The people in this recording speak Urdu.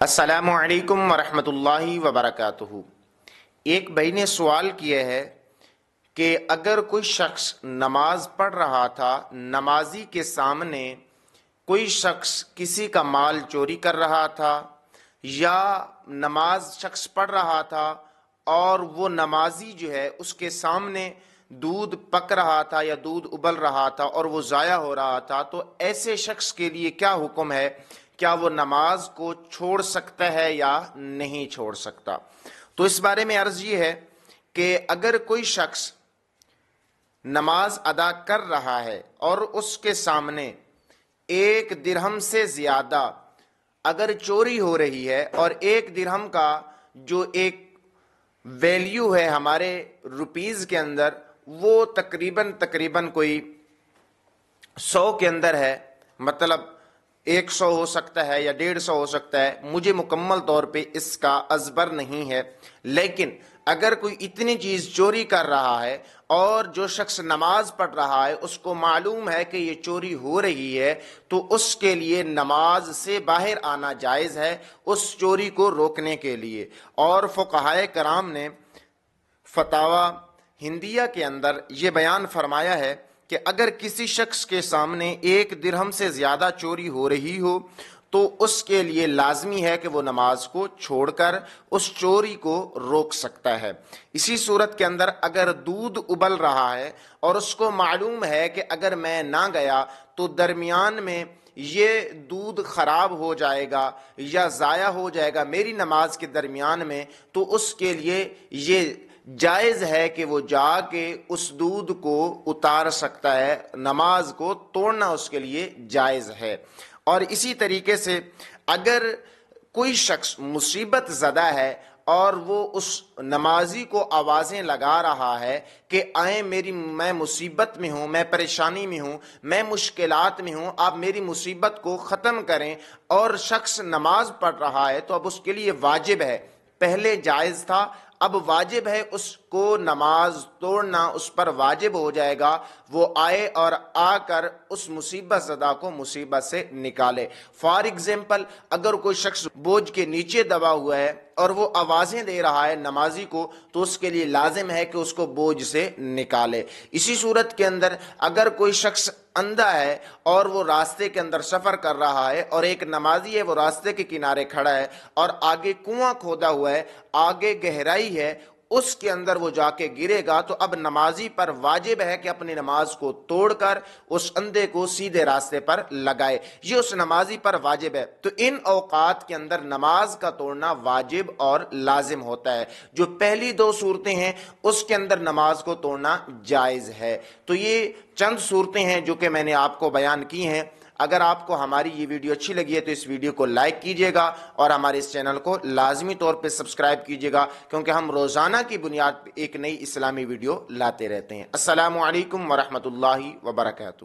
السلام علیکم ورحمۃ اللہ وبرکاتہ۔ ایک بھائی نے سوال کیا ہے کہ اگر کوئی شخص نماز پڑھ رہا تھا، نمازی کے سامنے کوئی شخص کسی کا مال چوری کر رہا تھا، یا نماز شخص پڑھ رہا تھا اور وہ نمازی جو ہے اس کے سامنے دودھ پک رہا تھا یا دودھ ابل رہا تھا اور وہ ضائع ہو رہا تھا، تو ایسے شخص کے لیے کیا حکم ہے؟ کیا وہ نماز کو چھوڑ سکتا ہے یا نہیں چھوڑ سکتا؟ تو اس بارے میں عرض یہ ہے کہ اگر کوئی شخص نماز ادا کر رہا ہے اور اس کے سامنے 1 درہم سے زیادہ اگر چوری ہو رہی ہے، اور 1 درہم کا جو ایک ویلیو ہے ہمارے روپیز کے اندر، وہ تقریباً کوئی 100 کے اندر ہے، مطلب 100 ہو سکتا ہے یا 150 ہو سکتا ہے، مجھے مکمل طور پہ اس کا ازبر نہیں ہے، لیکن اگر کوئی اتنی چیز چوری کر رہا ہے اور جو شخص نماز پڑھ رہا ہے اس کو معلوم ہے کہ یہ چوری ہو رہی ہے، تو اس کے لیے نماز سے باہر آنا جائز ہے اس چوری کو روکنے کے لیے۔ اور فقہائے کرام نے فتاوی ہندیہ کے اندر یہ بیان فرمایا ہے کہ اگر کسی شخص کے سامنے 1 درہم سے زیادہ چوری ہو رہی ہو تو اس کے لیے لازمی ہے کہ وہ نماز کو چھوڑ کر اس چوری کو روک سکتا ہے۔ اسی صورت کے اندر اگر دودھ ابل رہا ہے اور اس کو معلوم ہے کہ اگر میں نہ گیا تو درمیان میں یہ دودھ خراب ہو جائے گا یا ضائع ہو جائے گا میری نماز کے درمیان میں، تو اس کے لیے یہ جائز ہے کہ وہ جا کے اس دودھ کو اتار سکتا ہے، نماز کو توڑنا اس کے لیے جائز ہے۔ اور اسی طریقے سے اگر کوئی شخص مصیبت زدہ ہے اور وہ اس نمازی کو آوازیں لگا رہا ہے کہ آئیں میں مصیبت میں ہوں، میں پریشانی میں ہوں، میں مشکلات میں ہوں، آپ میری مصیبت کو ختم کریں، اور شخص نماز پڑھ رہا ہے، تو اب اس کے لیے واجب ہے، پہلے جائز تھا اب واجب ہے اس کو نماز توڑنا، اس پر واجب ہو جائے گا، وہ آئے اور آ کر اس مصیبت زدہ کو مصیبت سے نکالے۔ فار ایگزامپل اگر کوئی شخص بوجھ کے نیچے دبا ہوا ہے اور وہ آوازیں دے رہا ہے نمازی کو، تو اس کے لیے لازم ہے کہ اس کو بوجھ سے نکالے۔ اسی صورت کے اندر اگر کوئی شخص اندھا ہے اور وہ راستے کے اندر سفر کر رہا ہے اور ایک نمازی ہے وہ راستے کے کنارے کھڑا ہے اور آگے کنواں کھودا ہوا ہے، آگے گہرائی ہے، اس کے اندر وہ جا کے گرے گا، تو اب نمازی پر واجب ہے کہ اپنی نماز کو توڑ کر اس اندھے کو سیدھے راستے پر لگائے، یہ اس نمازی پر واجب ہے۔ تو ان اوقات کے اندر نماز کا توڑنا واجب اور لازم ہوتا ہے۔ جو پہلی 2 صورتیں ہیں اس کے اندر نماز کو توڑنا جائز ہے۔ تو یہ چند صورتیں ہیں جو کہ میں نے آپ کو بیان کی ہیں۔ اگر آپ کو ہماری یہ ویڈیو اچھی لگی ہے تو اس ویڈیو کو لائک کیجئے گا اور ہمارے اس چینل کو لازمی طور پہ سبسکرائب کیجئے گا، کیونکہ ہم روزانہ کی بنیاد پہ ایک نئی اسلامی ویڈیو لاتے رہتے ہیں۔ السلام علیکم ورحمۃ اللہ وبرکاتہ۔